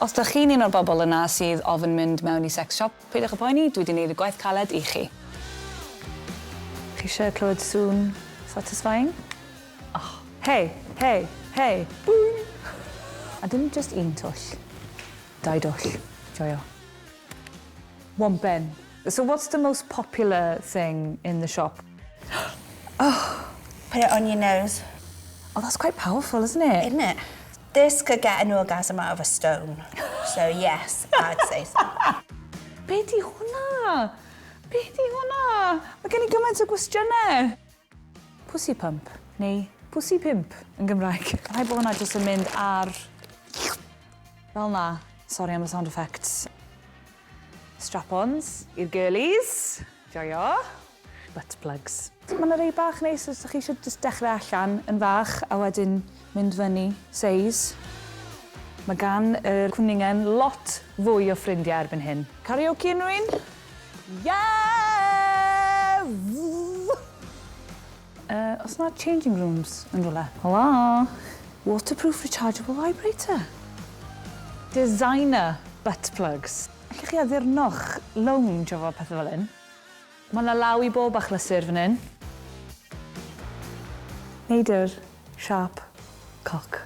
Os ydych chi'n un o'r bobl yna sydd ofyn mynd mewn I sex shop, peidiwch y poeni, dwi wedi gwneud y gwaith caled I chi. Chi eisiau clywed sŵn satisfying? Oh, hey, hey, hey, boom! A dim just un twll, 2 dwll, joio. Wampen. So what's the most popular thing in the shop? Oh, put it on your nose. Oh, that's quite powerful, isn't it? Isn't it? This could get an orgasm out of a stone. So yes, I'd say so. Be di hwnna? Be di hwnna? Mae gen I gymaint o gwestiynau. Pussy pump, neu pussy pimp yn Gymraeg. Rhaid bod hwnna jyst yn mynd ar... Fel na. Sorry am y sound effects. Strap-ons i'r girlies. Joio. Butt plugs. Mae yna rei bach neis os chi eisiau just dechrau allan yn fach a wedyn mynd fyny, seis. Mae gan y cwningen lot fwy o ffrindiau erbyn hyn. Karaoke yn rhywun? Yeah! Os yna changing rooms yn rhywle? Hola! Waterproof rechargeable vibrator. Designer butt plugs. Allwch chi addurnoch lounge o fel pethau fel hyn. Mae yna law I bob achlysur fan hyn. Neidr, sharp, cock.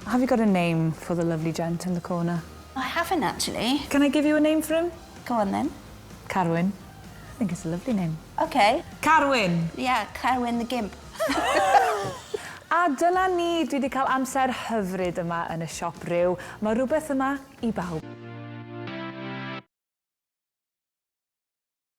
Have you got a name for the lovely gent in the corner? I haven't actually. Can I give you a name for him? Go on then. Carwyn. I think it's a lovely name. Okay. Carwyn! Yeah, Carwyn the Gimp. A dyna ni, dwi wedi cael amser hyfryd yma yn y siop ryw. Mae rhywbeth yma I bawb.